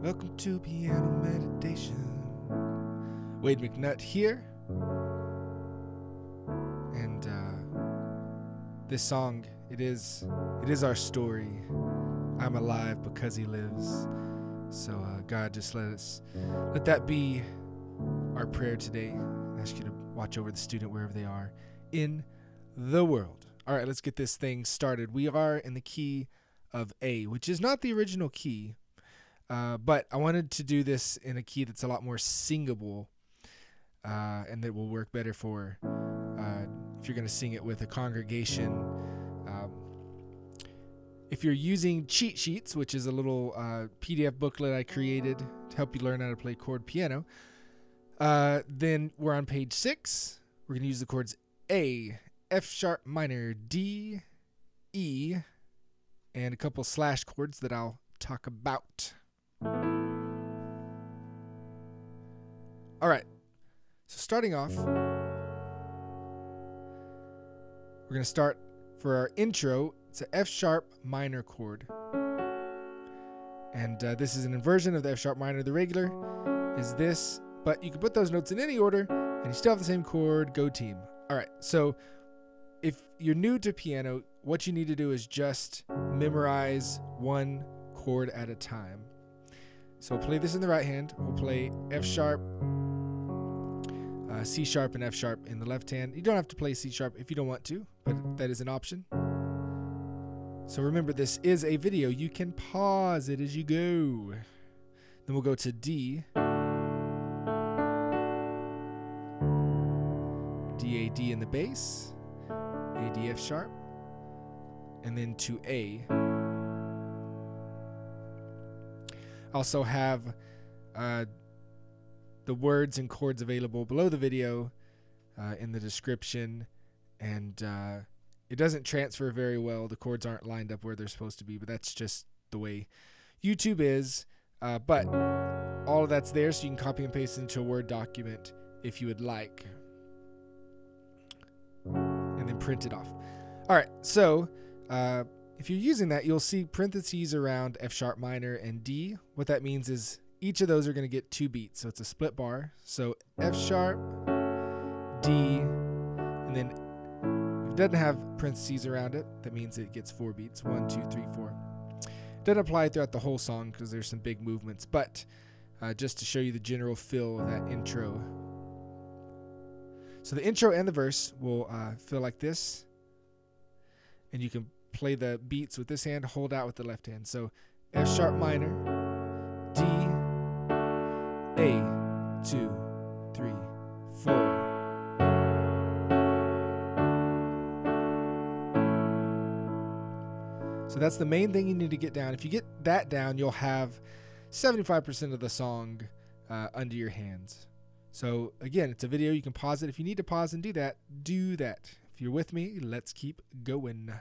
Welcome to Piano Meditation. Wade McNutt here. And this song, it is our story. I'm alive because he lives. So God, just let that be our prayer today. I ask you to watch over the student wherever they are in the world. All right, let's get this thing started. We are in the key of A, which is not the original key, but I wanted to do this in a key that's a lot more singable, and that will work better for if you're going to sing it with a congregation. If you're using cheat sheets, which is a little PDF booklet I created to help you learn how to play chord piano, then we're on page 6. We're going to use the chords A, F sharp minor, D, E, and a couple slash chords that I'll talk about. All right, so starting off, we're going to start for our intro. It's an F sharp minor chord. And this is an inversion of the F sharp minor. The regular is this, but you can put those notes in any order and you still have the same chord. Go team. All right, so if you're new to piano, what you need to do is just memorize one chord at a time. So we'll play this in the right hand. We'll play F sharp, C sharp, and F sharp in the left hand. You don't have to play C sharp if you don't want to, but that is an option. So remember, this is a video. You can pause it as you go. Then we'll go to D, D, A, D in the bass, A, D, F sharp, and then to A. Also have the words and chords available below the video in the description, and it doesn't transfer very well. The chords aren't lined up where they're supposed to be, but that's just the way YouTube is. But all of that's there, so you can copy and paste it into a Word document if you would like, and then print it off. All right, so if you're using that, you'll see parentheses around F sharp minor and D. What that means is each of those are going to get 2 beats, so it's a split bar. So F sharp, D, and then if it doesn't have parentheses around it, that means it gets 4 beats. 1, 2, 3, 4. It doesn't apply throughout the whole song because there's some big movements, but just to show you the general feel of that intro. So the intro and the verse will feel like this, and you can play the beats with this hand, hold out with the left hand. So F sharp minor, D, A, 2, 3, 4. So that's the main thing you need to get down. If you get that down, you'll have 75% of the song under your hands. So again, it's a video. You can pause it. If you need to pause and do that, do that. If you're with me, let's keep going.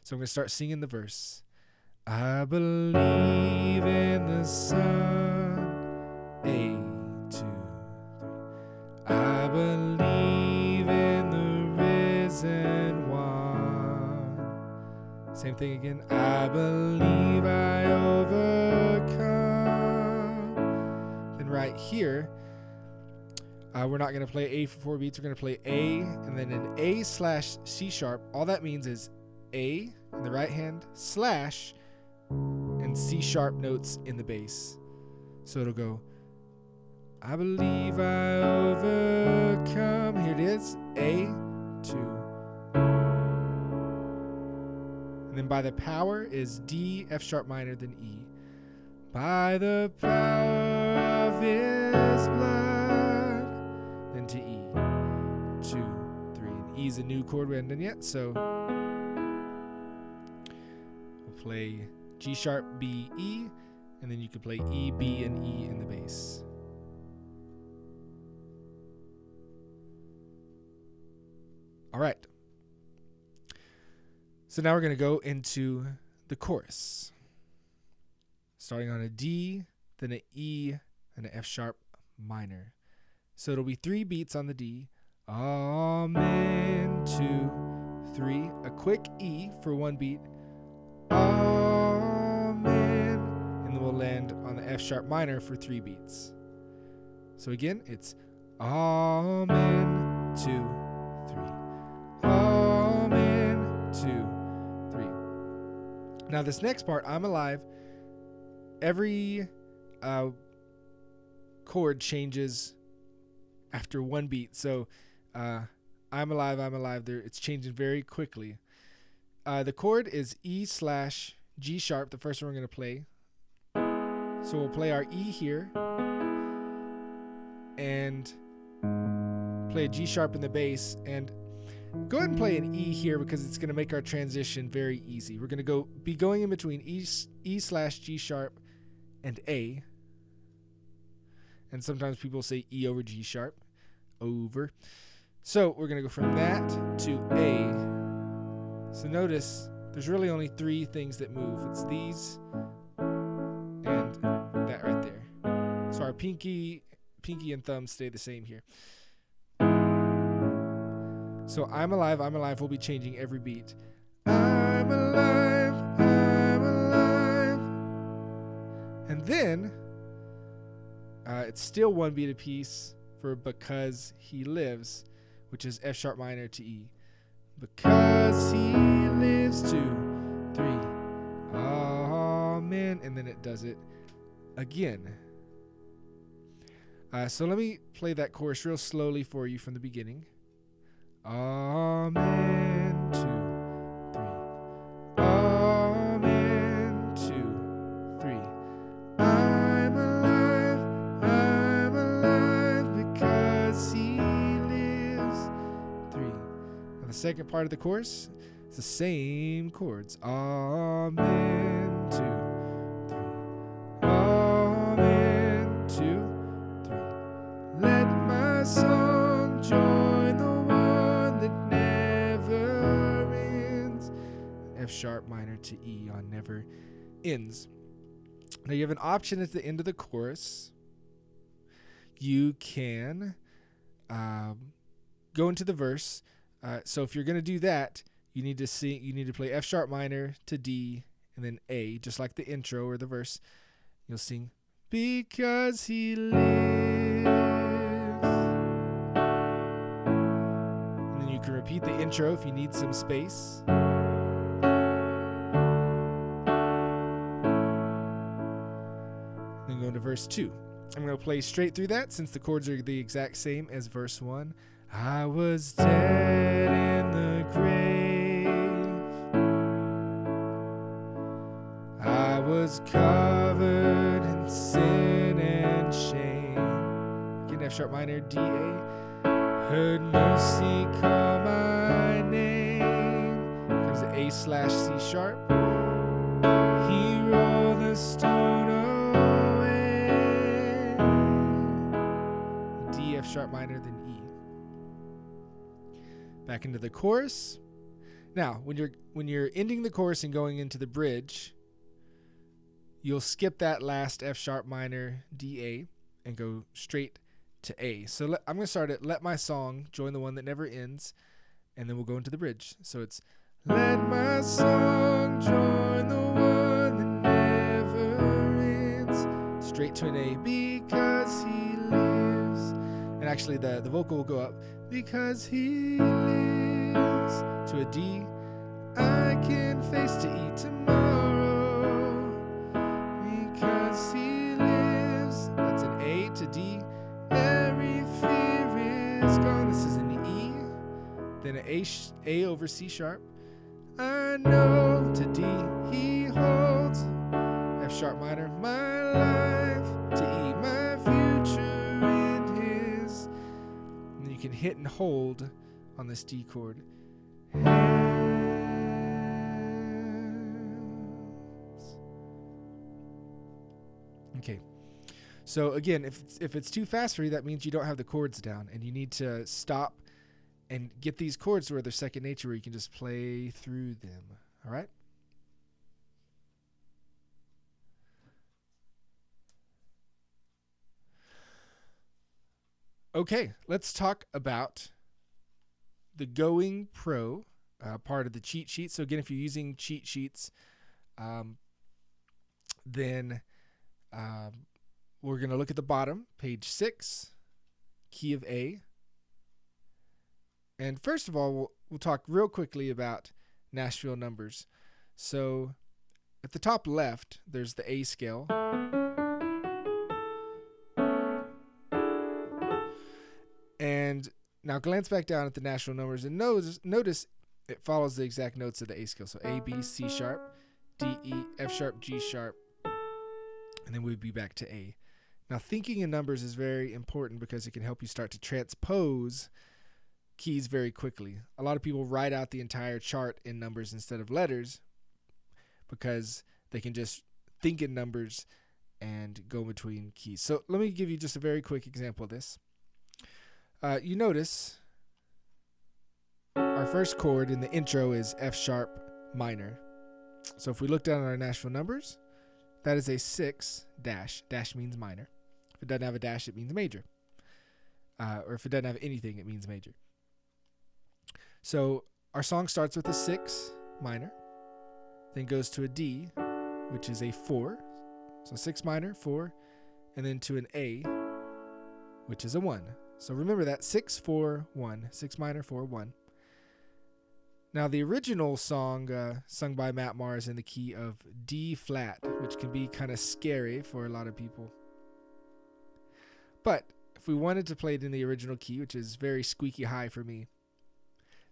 So I'm going to start singing the verse. I believe in the sun. A, 2, 3. I believe in the risen one. Same thing again. I believe I overcome. Then right here, we're not going to play A for 4 beats. We're going to play A and then an A slash C sharp. All that means is A in the right hand slash and C sharp notes in the bass. So it'll go, I believe I overcome. Here it is, A, 2. And then by the power is D, F sharp minor, then E. By the power of his blood. Then to E, 2, 3. And E is a new chord we haven't done yet, so we'll play G sharp, B, E, and then you can play E, B, and E in the bass. All right. So now we're going to go into the chorus. Starting on a D, then an E, and an F sharp minor. So it'll be 3 beats on the D. Amen, 2, 3. A quick E for 1 beat. Amen. And then we'll land on the F sharp minor for 3 beats. So again, it's Amen, 2, 3. Amen, 2, 3. Now this next part, I'm alive, every chord changes after 1 beat. So I'm alive, there. It's changing very quickly. The chord is E/G sharp, the first one we're going to play. So we'll play our E here and play a G sharp in the bass, and go ahead and play an E here because it's going to make our transition very easy. We're going to be going in between E/G sharp and A. And sometimes people say E over G sharp. Over. So we're going to go from that to A. So notice there's really only 3 things that move. It's these and that right there. So our pinky and thumb stay the same here. So I'm alive will be changing every beat. I'm alive. And then it's still 1 beat apiece for Because He Lives, which is F sharp minor to E. Because He lives, 2, 3. Amen. And then it does it again. So let me play that chorus real slowly for you from the beginning. Amen, 2, 3. Amen, 2, 3. I'm alive because He lives, 3. Now the second part of the chorus is the same chords. Amen, 2, 3. Amen, 2, 3. Let my song join the one that never ends. F sharp minor to E on never ends. Now you have an option at the end of the chorus. You can go into the verse. So if you're going to do that, you need to play F sharp minor to D and then A, just like the intro or the verse. You'll sing Because He lives. And then you can repeat the intro if you need some space. Then go into verse 2. I'm going to play straight through that since the chords are the exact same as verse 1. I was dead in the grave. I was covered in sin and shame. Again, F sharp minor, D, A. Heard mercy call my name. Comes to A/C sharp. He rolled the stone away. D, F sharp minor, then E. Back into the chorus. Now, when you're ending the chorus and going into the bridge, you'll skip that last F sharp minor D A and go straight to A. So I'm going to start it. Let my song join the one that never ends, and then we'll go into the bridge. So it's let my song join the one that never ends, straight to an A, because He lives. And actually the vocal will go up, because He lives, to a D. I can face to E tomorrow, because He lives. That's an A to D. Every fear is gone. This is an E. Then an A over C sharp. I know to D. He holds. F sharp minor. My life to E. My future in His. And then you can hit and hold on this D chord. Okay. So again, if it's too fast for you, that means you don't have the chords down, and you need to stop and get these chords where they're second nature, where you can just play through them. All right? Okay, let's talk about the Going Pro part of the cheat sheet. So again, if you're using cheat sheets, then we're going to look at the bottom, page 6, key of A. And first of all, we'll talk real quickly about Nashville numbers. So at the top left, there's the A scale. And now glance back down at the Nashville numbers and notice it follows the exact notes of the A scale. So A, B, C sharp, D, E, F sharp, G sharp, and then we'd be back to A. Now thinking in numbers is very important because it can help you start to transpose keys very quickly. A lot of people write out the entire chart in numbers instead of letters because they can just think in numbers and go between keys. So let me give you just a very quick example of this. You notice our first chord in the intro is F sharp minor. So if we look down at our Nashville numbers, that is a 6 dash. Dash means minor. If it doesn't have a dash, it means major. Or if it doesn't have anything, it means major. So our song starts with a 6 minor, then goes to a D, which is a 4. So 6 minor, 4, and then to an A, which is a 1. So remember that 6, 4, 1, 6 minor, 4, 1. Now the original song sung by Maher is in the key of D flat, which can be kind of scary for a lot of people. But if we wanted to play it in the original key, which is very squeaky high for me,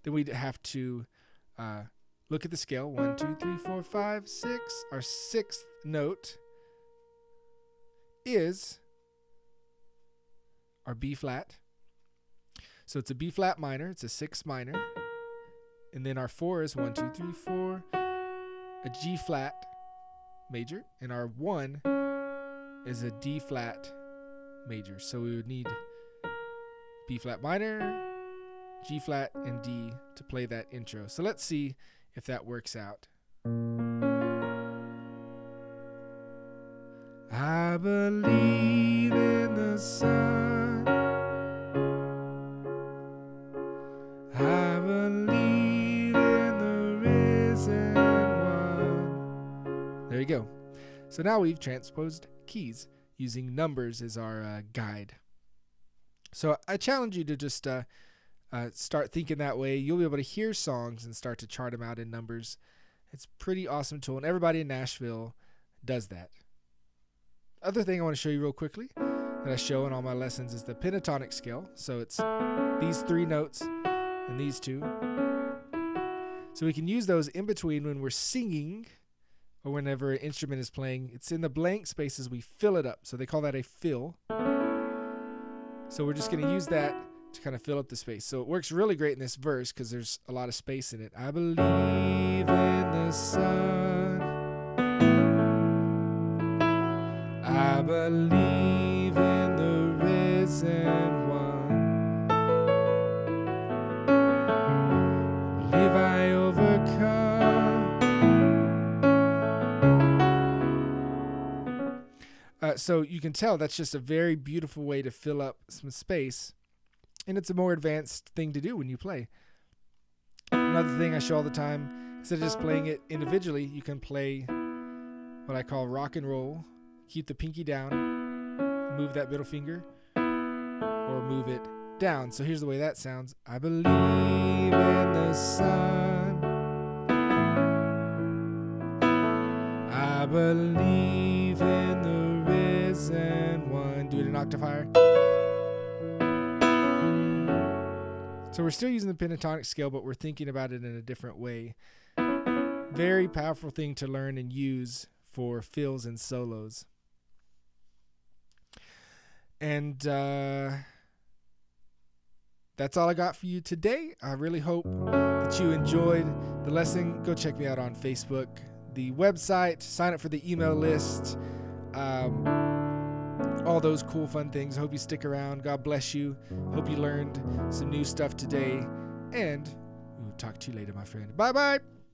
then we'd have to look at the scale. 1, 2, 3, 4, 5, 6. Our 6th note is our B flat. So it's a B flat minor. It's a 6 minor. And then our 4 is 1, 2, 3, 4. A G flat major. And our 1 is a D flat major. So we would need B flat minor, G flat, and D to play that intro. So let's see if that works out. I believe in the sun. I believe in the risen one. There you go. So now we've transposed keys using numbers as our guide. So I challenge you to just start thinking that way. You'll be able to hear songs and start to chart them out in numbers. It's a pretty awesome tool, and everybody in Nashville does that. Other thing I want to show you real quickly that I show in all my lessons is the pentatonic scale. So it's these 3 notes and these 2. So we can use those in between when we're singing or whenever an instrument is playing. It's in the blank spaces we fill it up. So they call that a fill. So we're just going to use that to kind of fill up the space. So it works really great in this verse because there's a lot of space in it. I believe in the sun. I believe in the risen one. I believe I overcome. So you can tell that's just a very beautiful way to fill up some space. And it's a more advanced thing to do when you play. Another thing I show all the time, instead of just playing it individually, you can play what I call rock and roll. Keep the pinky down, move that middle finger, or move it down. So here's the way that sounds. I believe in the sun. I believe in the risen one. Do it an octave higher. So we're still using the pentatonic scale, but we're thinking about it in a different way. Very powerful thing to learn and use for fills and solos. And that's all I got for you today. I really hope that you enjoyed the lesson. Go check me out on Facebook, the website, sign up for the email list, all those cool, fun things. I hope you stick around. God bless you. Hope you learned some new stuff today. And we'll talk to you later, my friend. Bye-bye.